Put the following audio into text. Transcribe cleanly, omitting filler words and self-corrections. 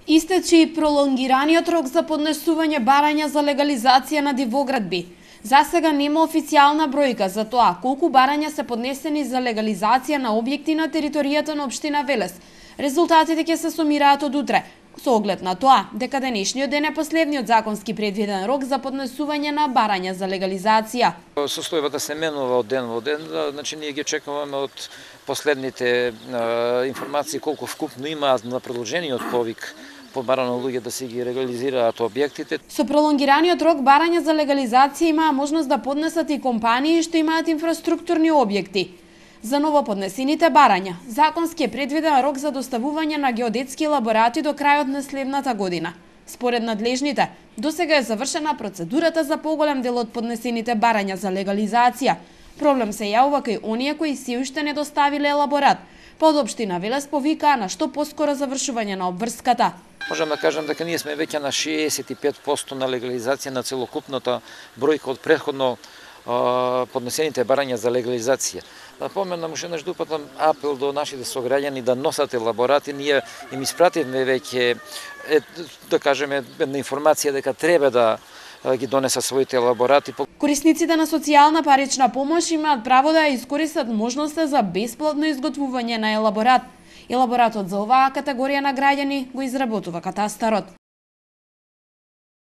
Истече и пролонгираниот рок за поднесување барања за легализација на дивоградби. За сега нема официјална бројка за тоа колку барања се поднесени за легализација на објекти на територијата на општина Велес. Резултатите ќе се сумираат од утре, со оглед на тоа дека денешниот ден е последниот законски предвиден рок за поднесување на барања за легализација. Состојбата се менува од ден во ден, значи ние ги чекуваме од последните информации колку вкупно имаат на продолжениот повик побарано луѓе да се ги легализираат објектите. Со пролонгираниот рок барања за легализација имаа можност да поднесат и компании што имаат инфраструктурни објекти. За новоподнесените барања, законски е предвиден рок за доставување на геодетски елаборати до крајот на следната година. Според надлежните, досега е завршена процедурата за поголем дел од поднесените барања за легализација. Проблем се јавува кај оние кои се уште не доставиле елаборат. Под општина Велес повикаа на што поскоро завршување на обврската. Можам да кажам дека ние сме веќе на 65% на легализација на целокупната бројка од претходно поднесените барања за легализација. Да поменам уште еднаш упатам апел до нашите сограѓани да носат елаборати. Ние им испративме веќе да кажеме една информација дека треба да ги донесат своите елаборати. Корисниците на социјална парична помош имаат право да ја искористат можноста за бесплатно изготвување на елаборат. Елаборатот за оваа категорија на граѓани го изработува катастарот.